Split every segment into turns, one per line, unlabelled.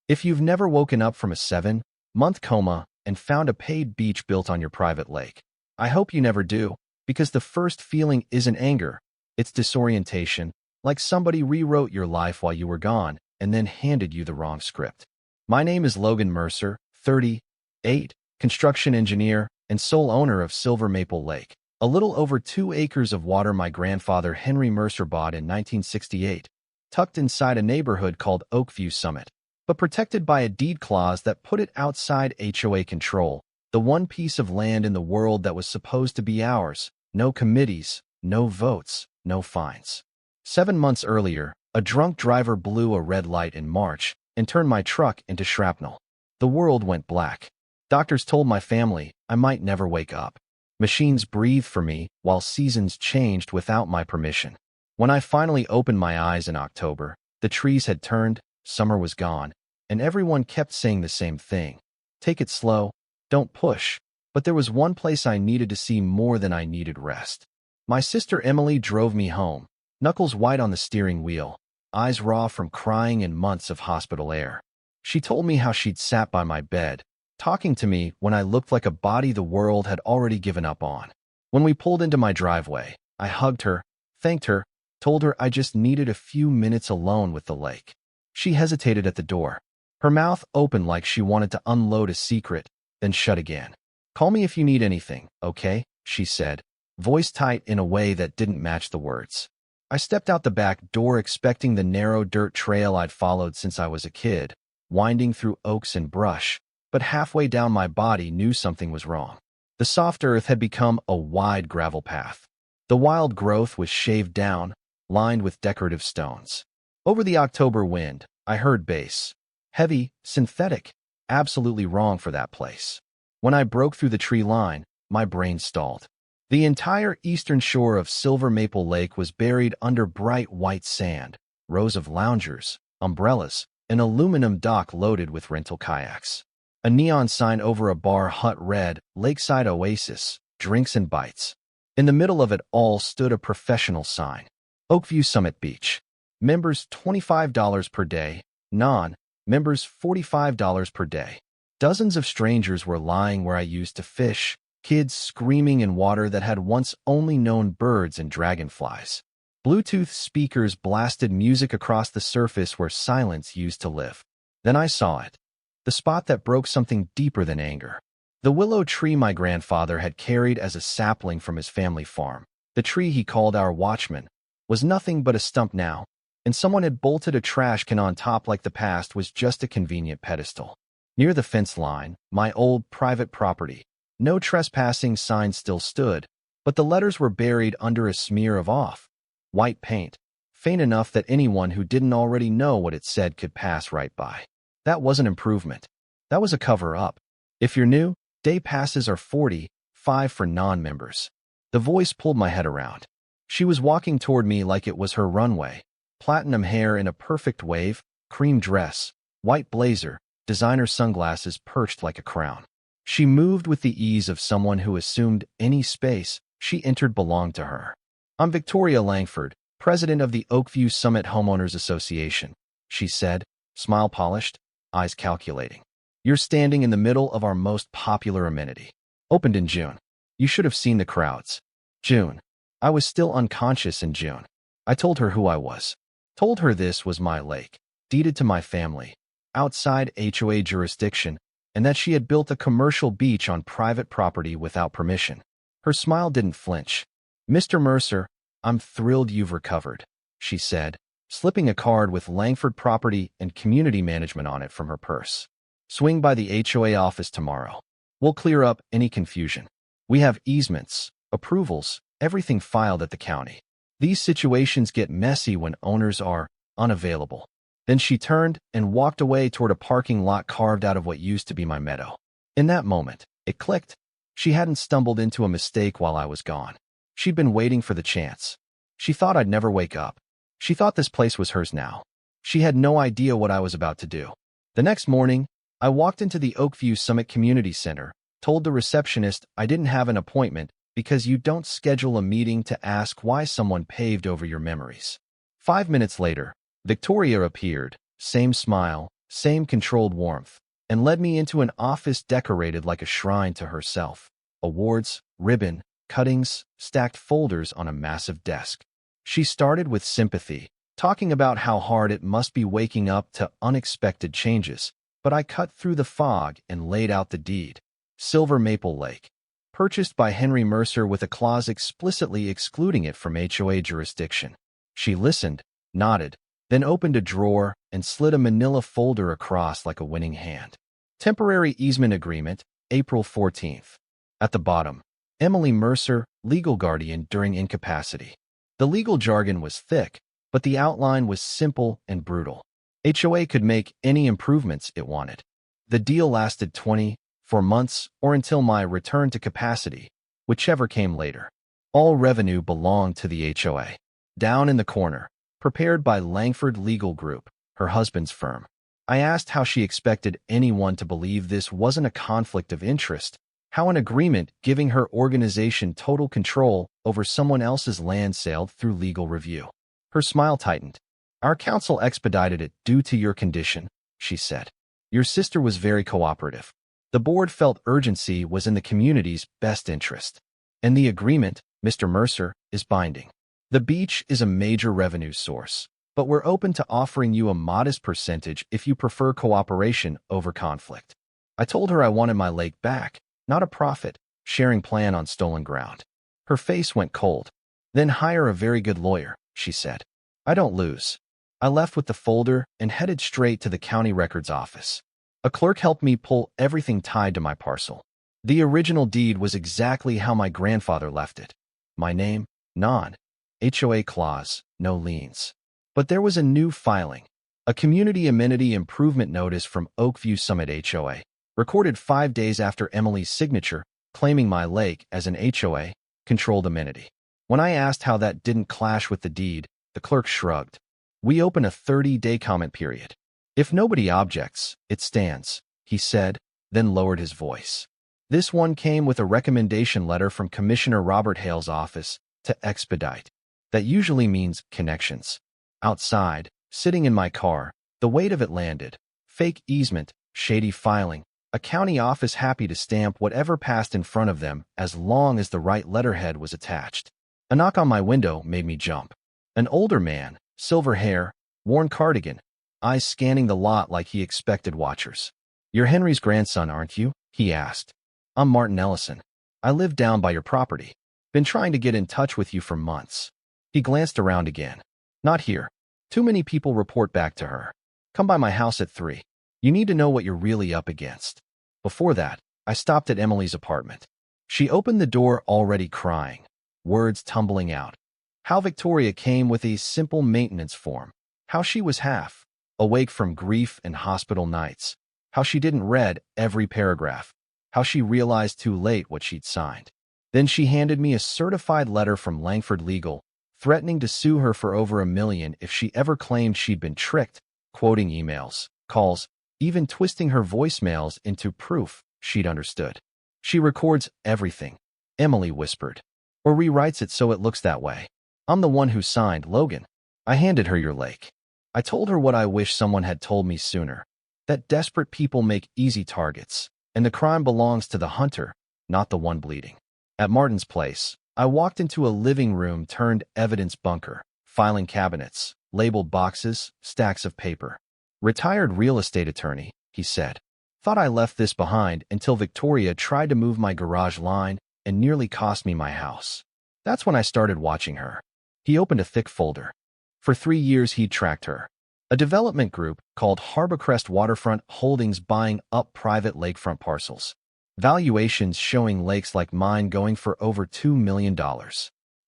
If you've never woken up from a 7-month coma and found a paid beach built on your private lake, I hope you never do, because the first feeling isn't anger, it's disorientation, like somebody rewrote your life while you were gone and then handed you the wrong script. My name is Logan Mercer, 38, construction engineer and sole owner of Silver Maple Lake, a little over 2 acres of water my grandfather Henry Mercer bought in 1968, tucked inside a neighborhood called Oakview Summit, but protected by a deed clause that put it outside HOA control, the one piece of land in the world that was supposed to be ours. No committees, no votes, no fines. 7 months earlier, a drunk driver blew a red light in March and turned my truck into shrapnel. The world went black. Doctors told my family I might never wake up. Machines breathed for me while seasons changed without my permission. When I finally opened my eyes in October, the trees had turned, summer was gone, and everyone kept saying the same thing. Take it slow, don't push. But there was one place I needed to see more than I needed rest. My sister Emily drove me home, knuckles white on the steering wheel, eyes raw from crying and months of hospital air. She told me how she'd sat by my bed, talking to me when I looked like a body the world had already given up on. When we pulled into my driveway, I hugged her, thanked her, told her I just needed a few minutes alone with the lake. She hesitated at the door, her mouth open like she wanted to unload a secret, then shut again. "Call me if you need anything, okay?" she said, voice tight in a way that didn't match the words. I stepped out the back door expecting the narrow dirt trail I'd followed since I was a kid, winding through oaks and brush, but halfway down my body knew something was wrong. The soft earth had become a wide gravel path. The wild growth was shaved down, lined with decorative stones. Over the October wind, I heard bass. Heavy, synthetic, absolutely wrong for that place. When I broke through the tree line, my brain stalled. The entire eastern shore of Silver Maple Lake was buried under bright white sand, rows of loungers, umbrellas, an aluminum dock loaded with rental kayaks. A neon sign over a bar hut read, "Lakeside Oasis, Drinks and Bites." In the middle of it all stood a professional sign. Oakview Summit Beach. Members $25 per day, non-members $45 per day. Dozens of strangers were lying where I used to fish, kids screaming in water that had once only known birds and dragonflies. Bluetooth speakers blasted music across the surface where silence used to live. Then I saw it. The spot that broke something deeper than anger. The willow tree my grandfather had carried as a sapling from his family farm, the tree he called our watchman, was nothing but a stump now, and someone had bolted a trash can on top like the past was just a convenient pedestal. Near the fence line, my old private property, no trespassing sign still stood, but the letters were buried under a smear of off-white paint, faint enough that anyone who didn't already know what it said could pass right by. That wasn't improvement. That was a cover-up. If you're new, day passes are $45 for non-members. The voice pulled my head around. She was walking toward me like it was her runway, platinum hair in a perfect wave, cream dress, white blazer, designer sunglasses perched like a crown. She moved with the ease of someone who assumed any space she entered belonged to her. "I'm Victoria Langford, president of the Oakview Summit Homeowners Association," she said, smile polished, eyes calculating. "You're standing in the middle of our most popular amenity. Opened in June. You should have seen the crowds." June. I was still unconscious in June. I told her who I was. Told her this was my lake, deeded to my family, outside HOA jurisdiction, and that she had built a commercial beach on private property without permission. Her smile didn't flinch. "Mr. Mercer, I'm thrilled you've recovered," she said, slipping a card with Langford Property and Community Management on it from her purse. "Swing by the HOA office tomorrow. We'll clear up any confusion. We have easements, approvals, everything filed at the county. These situations get messy when owners are unavailable." Then she turned and walked away toward a parking lot carved out of what used to be my meadow. In that moment, it clicked. She hadn't stumbled into a mistake while I was gone. She'd been waiting for the chance. She thought I'd never wake up. She thought this place was hers now. She had no idea what I was about to do. The next morning, I walked into the Oakview Summit Community Center, told the receptionist I didn't have an appointment because you don't schedule a meeting to ask why someone paved over your memories. 5 minutes later, Victoria appeared, same smile, same controlled warmth, and led me into an office decorated like a shrine to herself. Awards, ribbon, cuttings, stacked folders on a massive desk. She started with sympathy, talking about how hard it must be waking up to unexpected changes, but I cut through the fog and laid out the deed. Silver Maple Lake. Purchased by Henry Mercer with a clause explicitly excluding it from HOA jurisdiction. She listened, nodded, then opened a drawer and slid a manila folder across like a winning hand. Temporary easement agreement, April 14th. At the bottom, Emily Mercer, legal guardian during incapacity. The legal jargon was thick, but the outline was simple and brutal. HOA could make any improvements it wanted. The deal lasted 24 months or until my return to capacity, whichever came later. All revenue belonged to the HOA. Down in the corner, prepared by Langford Legal Group, her husband's firm. I asked how she expected anyone to believe this wasn't a conflict of interest, how an agreement giving her organization total control over someone else's land sailed through legal review. Her smile tightened. Our counsel expedited it due to your condition, she said. Your sister was very cooperative. The board felt urgency was in the community's best interest. And the agreement, Mr. Mercer, is binding. The beach is a major revenue source, but we're open to offering you a modest percentage if you prefer cooperation over conflict. I told her I wanted my lake back, not a profit-sharing plan on stolen ground. Her face went cold. Then hire a very good lawyer, she said. I don't lose. I left with the folder and headed straight to the county records office. A clerk helped me pull everything tied to my parcel. The original deed was exactly how my grandfather left it. My name, non. HOA clause, no liens. But there was a new filing. A community amenity improvement notice from Oakview Summit HOA, recorded 5 days after Emily's signature, claiming my lake as an HOA-controlled amenity. When I asked how that didn't clash with the deed, the clerk shrugged. We open a 30-day comment period. If nobody objects, it stands, he said, then lowered his voice. This one came with a recommendation letter from Commissioner Robert Hale's office to expedite. That usually means connections. Outside, sitting in my car, the weight of it landed. Fake easement, shady filing, a county office happy to stamp whatever passed in front of them as long as the right letterhead was attached. A knock on my window made me jump. An older man, silver hair, worn cardigan, eyes scanning the lot like he expected watchers. You're Henry's grandson, aren't you? He asked. I'm Martin Ellison. I live down by your property. Been trying to get in touch with you for months. He glanced around again. Not here. Too many people report back to her. Come by my house at 3. You need to know what you're really up against. Before that, I stopped at Emily's apartment. She opened the door already crying, words tumbling out. How Victoria came with a simple maintenance form. How she was half awake from grief and hospital nights. How she didn't read every paragraph. How she realized too late what she'd signed. Then she handed me a certified letter from Langford Legal, threatening to sue her for over $1 million if she ever claimed she'd been tricked, quoting emails, calls, even twisting her voicemails into proof she'd understood. She records everything, Emily whispered, or rewrites it so it looks that way. I'm the one who signed, Logan. I handed her your lake. I told her what I wish someone had told me sooner, that desperate people make easy targets, and the crime belongs to the hunter, not the one bleeding. At Martin's place, I walked into a living room turned evidence bunker, filing cabinets, labeled boxes, stacks of paper. Retired real estate attorney, he said. Thought I left this behind until Victoria tried to move my garage line and nearly cost me my house. That's when I started watching her. He opened a thick folder. For 3 years he'd tracked her. A development group called Harborcrest Waterfront Holdings buying up private lakefront parcels. Valuations showing lakes like mine going for over $2 million.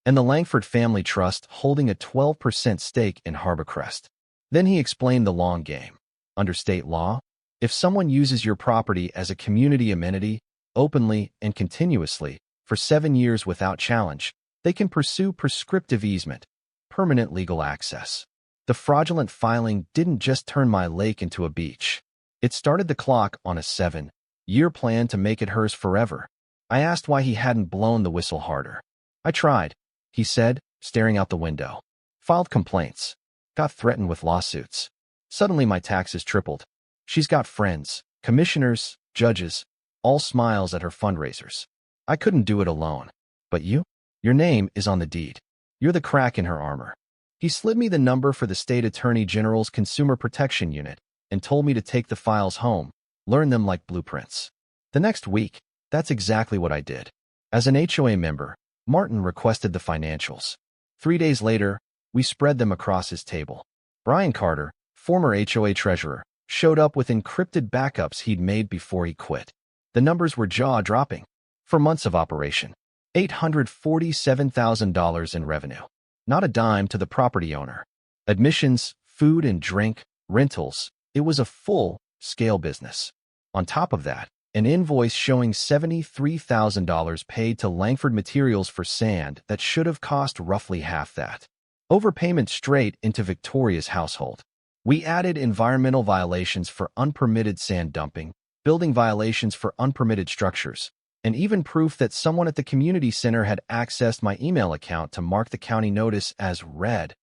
And the Langford Family Trust holding a 12% stake in Harborcrest. Then he explained the long game. Under state law, if someone uses your property as a community amenity, openly and continuously, for 7 years without challenge, they can pursue prescriptive easement, permanent legal access. The fraudulent filing didn't just turn my lake into a beach. It started the clock on a 7-year plan to make it hers forever. I asked why he hadn't blown the whistle harder. I tried, he said, staring out the window. Filed complaints. Got threatened with lawsuits. Suddenly my taxes tripled. She's got friends, commissioners, judges, all smiles at her fundraisers. I couldn't do it alone. But you? Your name is on the deed. You're the crack in her armor. He slid me the number for the State Attorney General's Consumer Protection Unit and told me to take the files home, learn them like blueprints. The next week, that's exactly what I did. As an HOA member, Martin requested the financials. 3 days later, we spread them across his table. Brian Carter, former HOA treasurer, showed up with encrypted backups he'd made before he quit. The numbers were jaw-dropping. For months of operation, $847,000 in revenue. Not a dime to the property owner. Admissions, food and drink, rentals. It was a full-scale business. On top of that, an invoice showing $73,000 paid to Langford Materials for sand that should have cost roughly half that. Overpayment straight into Victoria's household. We added environmental violations for unpermitted sand dumping, building violations for unpermitted structures, and even proof that someone at the community center had accessed my email account to mark the county notice as read,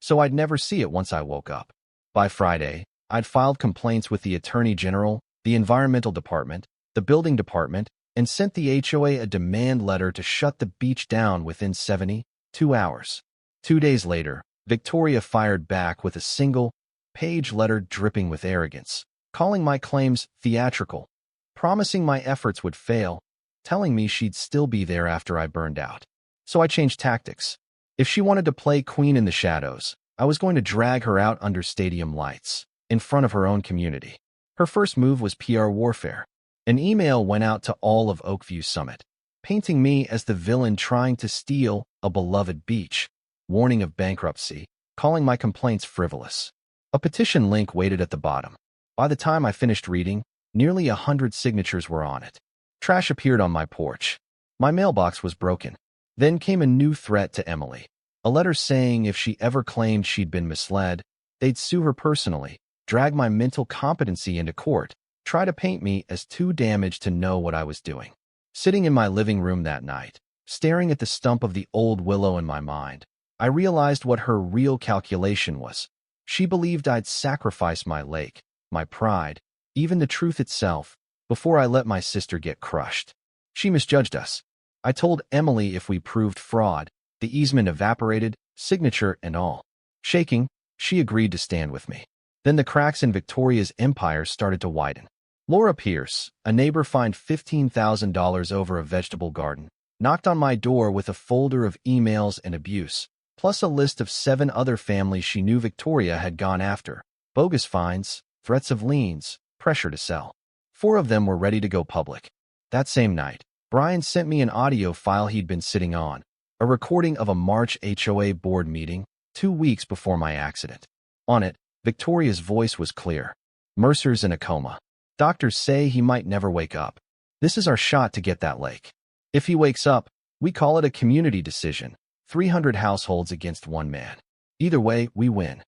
so I'd never see it once I woke up. By Friday, I'd filed complaints with the Attorney General, the Environmental Department, the Building Department, and sent the HOA a demand letter to shut the beach down within 72 hours. 2 days later, Victoria fired back with a single-page letter dripping with arrogance, calling my claims theatrical, promising my efforts would fail, telling me she'd still be there after I burned out. So I changed tactics. If she wanted to play queen in the shadows, I was going to drag her out under stadium lights, in front of her own community. Her first move was PR warfare. An email went out to all of Oakview Summit, painting me as the villain trying to steal a beloved beach, warning of bankruptcy, calling my complaints frivolous. A petition link waited at the bottom. By the time I finished reading, nearly 100 signatures were on it. Trash appeared on my porch. My mailbox was broken. Then came a new threat to Emily. A letter saying if she ever claimed she'd been misled, they'd sue her personally, drag my mental competency into court, try to paint me as too damaged to know what I was doing. Sitting in my living room that night, staring at the stump of the old willow in my mind, I realized what her real calculation was. She believed I'd sacrifice my lake, my pride, even the truth itself, before I let my sister get crushed. She misjudged us. I told Emily if we proved fraud, the easement evaporated, signature and all. Shaking, she agreed to stand with me. Then the cracks in Victoria's empire started to widen. Laura Pierce, a neighbor fined $15,000 over a vegetable garden, knocked on my door with a folder of emails and abuse, plus a list of 7 other families she knew Victoria had gone after, bogus fines, threats of liens, pressure to sell. 4 of them were ready to go public. That same night, Brian sent me an audio file he'd been sitting on, a recording of a March HOA board meeting 2 weeks before my accident. On it, Victoria's voice was clear. Mercer's in a coma. Doctors say he might never wake up. This is our shot to get that lake. If he wakes up, we call it a community decision, 300 households against 1 man. Either way, we win.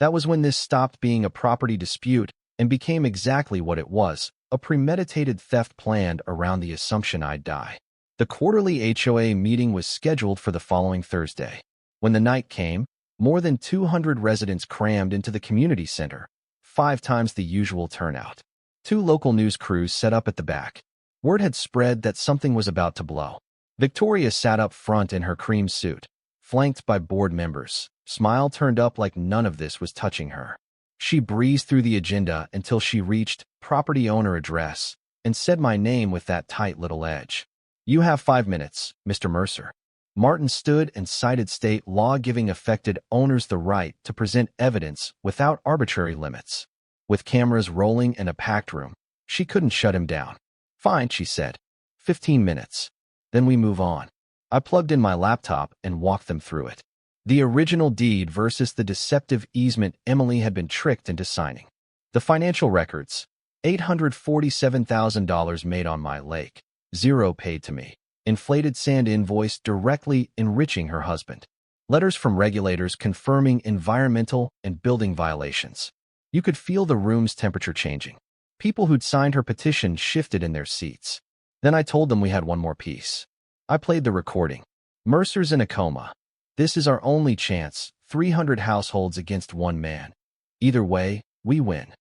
That was when this stopped being a property dispute and became exactly what it was, a premeditated theft planned around the assumption I'd die. The quarterly HOA meeting was scheduled for the following Thursday. When the night came, more than 200 residents crammed into the community center, 5 times the usual turnout. 2 local news crews set up at the back. Word had spread that something was about to blow. Victoria sat up front in her cream suit, flanked by board members, smile turned up like none of this was touching her. She breezed through the agenda until she reached property owner address and said my name with that tight little edge. "You have 5 minutes, Mr. Mercer." Martin stood and cited state law giving affected owners the right to present evidence without arbitrary limits. With cameras rolling in a packed room, she couldn't shut him down. "Fine," she said. 15 minutes. Then we move on. I plugged in my laptop and walked them through it. The original deed versus the deceptive easement Emily had been tricked into signing. The financial records, $847,000 made on my lake, 0 paid to me. Inflated sand invoice directly enriching her husband. Letters from regulators confirming environmental and building violations. You could feel the room's temperature changing. People who'd signed her petition shifted in their seats. Then I told them we had one more piece. I played the recording. Mercer's in a coma. This is our only chance, 300 households against 1 man. Either way, we win.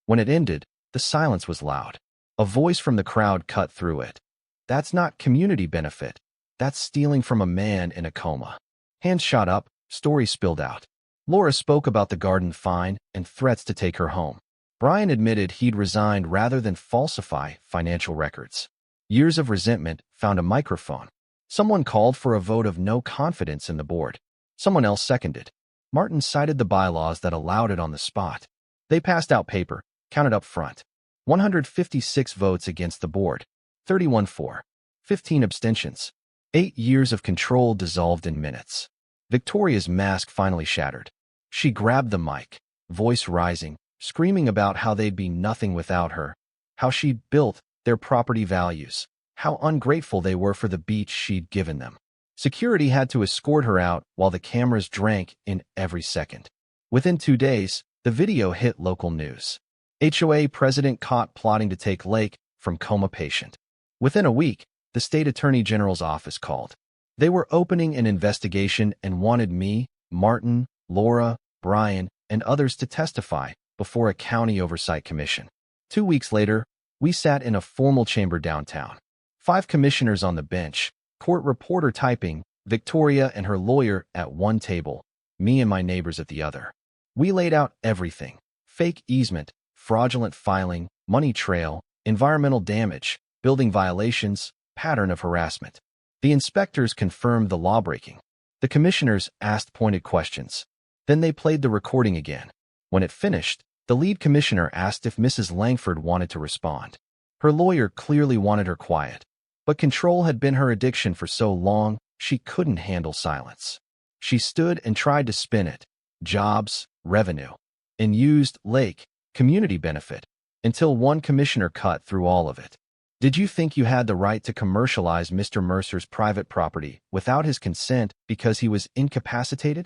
When it ended, The silence was loud. A voice from the crowd cut through it. That's not community benefit. That's stealing from a man in a coma. Hands shot up, stories spilled out. Laura spoke about the garden fine and threats to take her home. Brian admitted he'd resigned rather than falsify financial records. Years of resentment found a microphone. Someone called for a vote of no confidence in the board. Someone else seconded. Martin cited the bylaws that allowed it on the spot. They passed out paper, counted up front. 156 votes against the board, 31 for, 15 abstentions. 8 years of control dissolved in minutes. Victoria's mask finally shattered. She grabbed the mic, voice rising, screaming about how they'd be nothing without her, how she'd built their property values, how ungrateful they were for the beach she'd given them. Security had to escort her out while the cameras drank in every second. Within 2 days, the video hit local news. HOA president caught plotting to take lake from coma patient. Within a week, the state attorney general's office called. They were opening an investigation and wanted me, Martin, Laura, Brian, and others to testify before a county oversight commission. 2 weeks later, we sat in a formal chamber downtown. 5 commissioners on the bench, court reporter typing, Victoria and her lawyer at one table, me and my neighbors at the other. We laid out everything: fake easement, fraudulent filing, money trail, environmental damage, building violations, pattern of harassment. The inspectors confirmed the lawbreaking. The commissioners asked pointed questions. Then they played the recording again. When it finished, the lead commissioner asked if Mrs. Langford wanted to respond. Her lawyer clearly wanted her quiet, but control had been her addiction for so long, she couldn't handle silence. She stood and tried to spin it: jobs, revenue, and used lake, community benefit, until one commissioner cut through all of it. Did you think you had the right to commercialize Mr. Mercer's private property without his consent because he was incapacitated?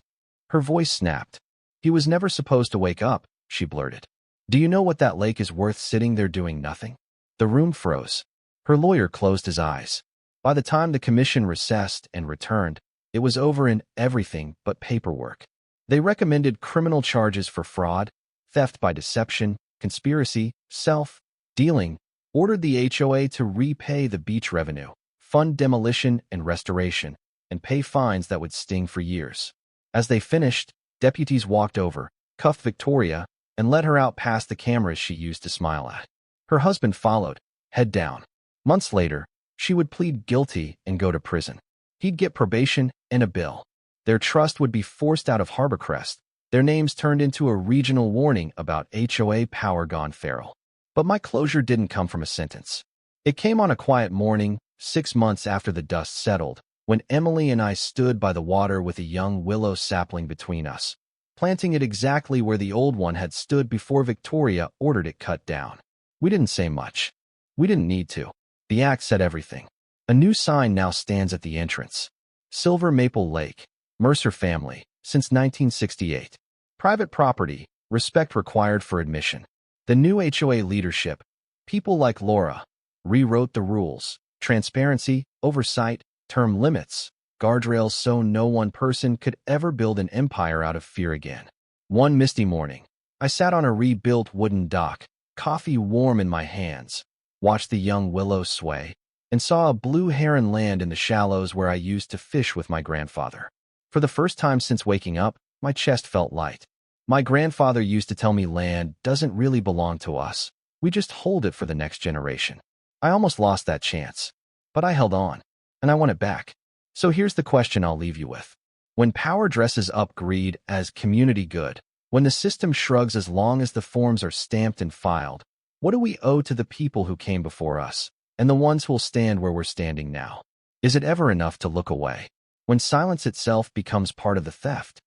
Her voice snapped. He was never supposed to wake up, she blurted. Do you know what that lake is worth sitting there doing nothing? The room froze. Her lawyer closed his eyes. By the time the commission recessed and returned, it was over in everything but paperwork. They recommended criminal charges for fraud, theft by deception, conspiracy, self-dealing, ordered the HOA to repay the beach revenue, fund demolition and restoration, and pay fines that would sting for years. As they finished, deputies walked over, cuffed Victoria, and led her out past the cameras she used to smile at. Her husband followed, head down. Months later, she would plead guilty and go to prison. He'd get probation and a bill. Their trust would be forced out of Harborcrest, their names turned into a regional warning about HOA power gone feral. But my closure didn't come from a sentence. It came on a quiet morning, 6 months after the dust settled, when Emily and I stood by the water with a young willow sapling between us, planting it exactly where the old one had stood before Victoria ordered it cut down. We didn't say much. We didn't need to. The act said everything. A new sign now stands at the entrance. Silver Maple Lake, Mercer family, since 1968. Private property, respect required for admission. The new HOA leadership, people like Laura, rewrote the rules: transparency, oversight, term limits, guardrails so no one person could ever build an empire out of fear again. One misty morning, I sat on a rebuilt wooden dock, coffee warm in my hands, watched the young willow sway, and saw a blue heron land in the shallows where I used to fish with my grandfather. For the first time since waking up, my chest felt light. My grandfather used to tell me land doesn't really belong to us. We just hold it for the next generation. I almost lost that chance, but I held on, and I want it back. So here's the question I'll leave you with. When power dresses up greed as community good, when the system shrugs as long as the forms are stamped and filed, what do we owe to the people who came before us, and the ones who'll stand where we're standing now? Is it ever enough to look away, when silence itself becomes part of the theft?